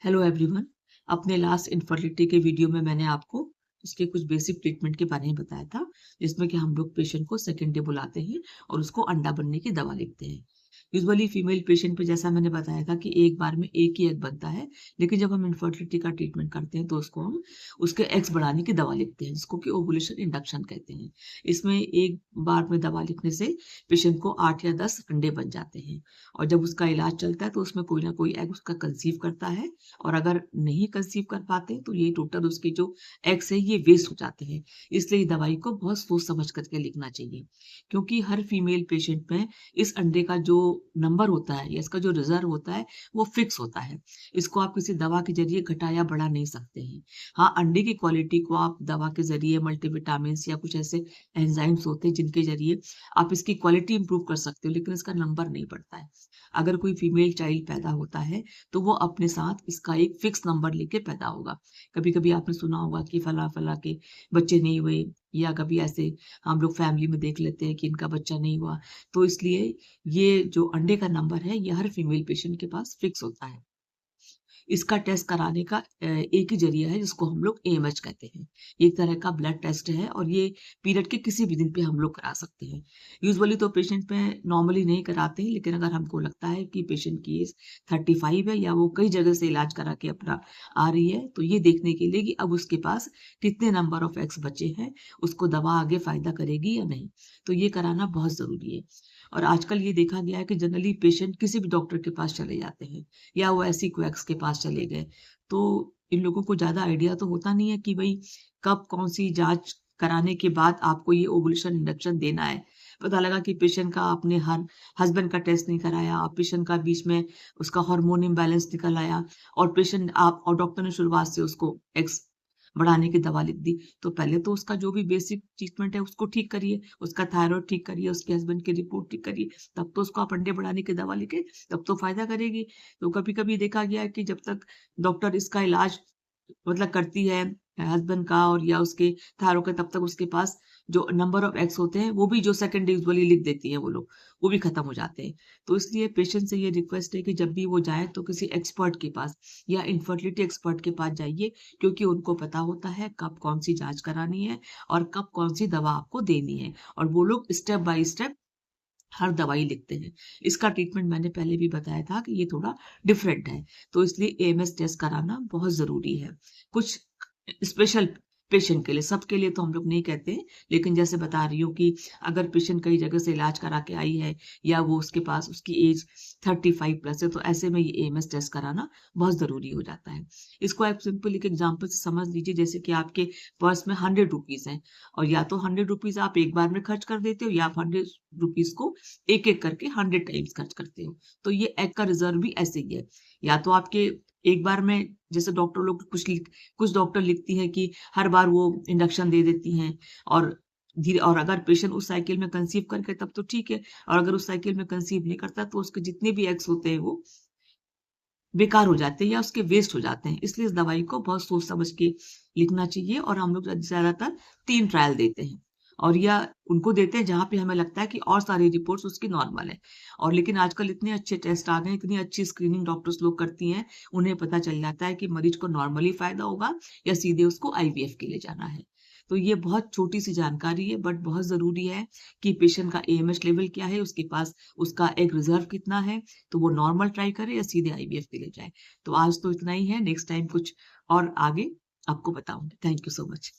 Hello everyone. अपने last infertility के video में मैंने आपको उसके कुछ बेसिक ट्रीटमेंट के बारे में बताया था, जिसमें कि हम लोग पेशेंट को सेकेंड डे बुलाते हैं और उसको अंडा बनने की दवा लिखते हैं। यूजुअली फीमेल पेशेंट पे जैसा मैंने बताया था कि एक बार में एक ही एग बनता है, लेकिन जब हम इनफर्टिलिटी का ट्रीटमेंट करते हैं तो उसको हम उसके एग्स बढ़ाने की दवा लिखते हैं, जिसको कि ओवुलेशन इंडक्शन कहते हैं। इसमें एक बार में दवा लिखने से पेशेंट को 8 या 10 अंडे बन जाते हैं, और जब उसका इलाज चलता है तो उसमें कोई ना कोई एग उसका कंसीव करता है, और अगर नहीं कंसीव कर पाते तो ये टोटल उसके जो एग्स है ये वेस्ट हो जाते हैं। इसलिए दवाई को बहुत सोच समझ करके लिखना चाहिए, क्योंकि हर फीमेल पेशेंट में इस अंडे का जो नंबर होता है या इसका जो रिजर्व होता है वो फिक्स होता है। इसको आप किसी दवा के जरिए घटा या बढ़ा नहीं सकते हैं। हाँ, अंडे की क्वालिटी को आप दवा के जरिए मल्टीविटामिन या कुछ ऐसे एंजाइम्स होते हैं जिनके जरिए आप इसकी क्वालिटी इंप्रूव कर सकते हो, लेकिन इसका नंबर नहीं बढ़ता है। अगर कोई फीमेल चाइल्ड पैदा होता है तो वो अपने साथ इसका एक फिक्स नंबर लेके पैदा होगा। कभी-कभी आपने सुना होगा कि फला-फला के बच्चे नहीं हुए, या कभी ऐसे हम लोग फैमिली में देख लेते हैं कि इनका बच्चा नहीं हुआ। तो इसलिए ये जो अंडे का नंबर है, ये हर फीमेल पेशेंट के पास फिक्स होता है। इसका टेस्ट कराने का एक ही ज़रिया है, जिसको हम लोग एएमएच कहते हैं। एक तरह का ब्लड टेस्ट है और ये पीरियड के किसी भी दिन पे हम लोग करा सकते हैं। यूजुअली तो पेशेंट में नॉर्मली नहीं कराते हैं, लेकिन अगर हमको लगता है कि पेशेंट की एज 35 है या वो कई जगह से इलाज करा के अपना आ रही है, तो ये देखने के लिए कि अब उसके पास कितने नंबर ऑफ एग्स बचे हैं, उसको दवा आगे फ़ायदा करेगी या नहीं। तो ये कराना बहुत ज़रूरी है। और आजकल ये देखा गया है कि जनरली पेशेंट किसी भी डॉक्टर के पास चले जाते हैं, या वो ऐसी क्वैक्स के पास चले गए। तो इन लोगों को ज़्यादा आइडिया तो होता नहीं है कि भई कब कौन-सी जाँच कराने के बाद आपको ये ओवुलेशन इंडक्शन देना है। पता लगा कि पेशेंट का आपने हस्बैंड का टेस्ट नहीं कराया, और पेशेंट का बीच में उसका हार्मोन इम्बैलेंस निकल आया, और पेशेंट आप और डॉक्टर ने शुरुआत से उसको एक्स बढ़ाने की दवा लिख दी। तो पहले तो उसका जो भी बेसिक ट्रीटमेंट है उसको ठीक करिए, उसका थायरॉइड ठीक करिए, उसके हस्बैंड की रिपोर्ट ठीक करिए, तब तो उसको आप अंडे बढ़ाने की दवा लिखे, तब तो फ़ायदा करेगी। तो कभी-कभी देखा गया है कि जब तक डॉक्टर इसका इलाज मतलब करती है हस्बैंड का और या उसके थायरॉइड का, तब तक उसके पास जो नंबर ऑफ एग्स होते हैं वो भी जो सेकंड यूजुअली लिख देती हैं वो लोग, वो भी खत्म हो जाते हैं। तो इसलिए पेशेंट से ये रिक्वेस्ट है कि जब भी वो जाए तो किसी एक्सपर्ट के पास या इनफर्टिलिटी एक्सपर्ट के पास जाइए, क्योंकि उनको पता होता है कब कौन-सी जाँच करानी है और कब कौन-सी दवा आपको देनी है, और वो लोग स्टेप बाय स्टेप हर दवाई लिखते हैं। इसका ट्रीटमेंट मैंने पहले भी बताया था कि ये थोड़ा डिफरेंट है, तो इसलिए एएमएस टेस्ट कराना बहुत ज़रूरी है। कुछ स्पेशल पेशेंट के लिए, सबके लिए तो हम लोग नहीं कहते हैं, लेकिन जैसे बता रही हूँ कि अगर पेशेंट कई जगह से इलाज करा के आई है, या वो उसके पास उसकी एज 35 प्लस है, तो ऐसे में ये एएमएस टेस्ट कराना बहुत ज़रूरी हो जाता है। इसको आप सिंपल एक एग्ज़ाम्पल से समझ लीजिए, जैसे कि आपके पर्स में 100 रुपीज़ हैं, और या तो 100 रुपीज़ आप एक बार में खर्च कर देते हो, या आप 100 रुपीज़ को एक-एक करके 100 टाइम्स खर्च करते हो। तो ये एग का रिज़र्व भी ऐसे ही है। या तो आपके एक बार में, जैसे डॉक्टर लोग कुछ डॉक्टर लिखती हैं कि हर बार वो इंजेक्शन दे देती हैं, और और अगर पेशेंट उस साइकिल में कंसीव करके तब तो ठीक है, और अगर उस साइकिल में कंसीव नहीं करता तो उसके जितने भी एग्स होते हैं वो बेकार हो जाते हैं या उसके वेस्ट हो जाते हैं। इसलिए इस दवाई को बहुत सोच समझ के लिखना चाहिए, और हम लोग ज़्यादातर 3 ट्रायल देते हैं, और या उनको देते हैं जहाँ पे हमें लगता है कि और सारी रिपोर्ट्स उसकी नॉर्मल है। और लेकिन आजकल इतने अच्छे टेस्ट आ गए हैं, इतनी अच्छी स्क्रीनिंग डॉक्टर्स लोग करती हैं, उन्हें पता चल जाता है कि मरीज को नॉर्मली फ़ायदा होगा या सीधे उसको आईवीएफ के लिए जाना है। तो ये बहुत छोटी-सी जानकारी है, बट बहुत ज़रूरी है कि पेशेंट का एएमएच लेवल क्या है, उसके पास उसका एग रिज़र्व कितना है, तो वो नॉर्मल ट्राई करे या सीधे आईवीएफ के लिए जाए। तो आज तो इतना ही है, नेक्स्ट टाइम कुछ और आगे आपको बताऊँगी। Thank you so much.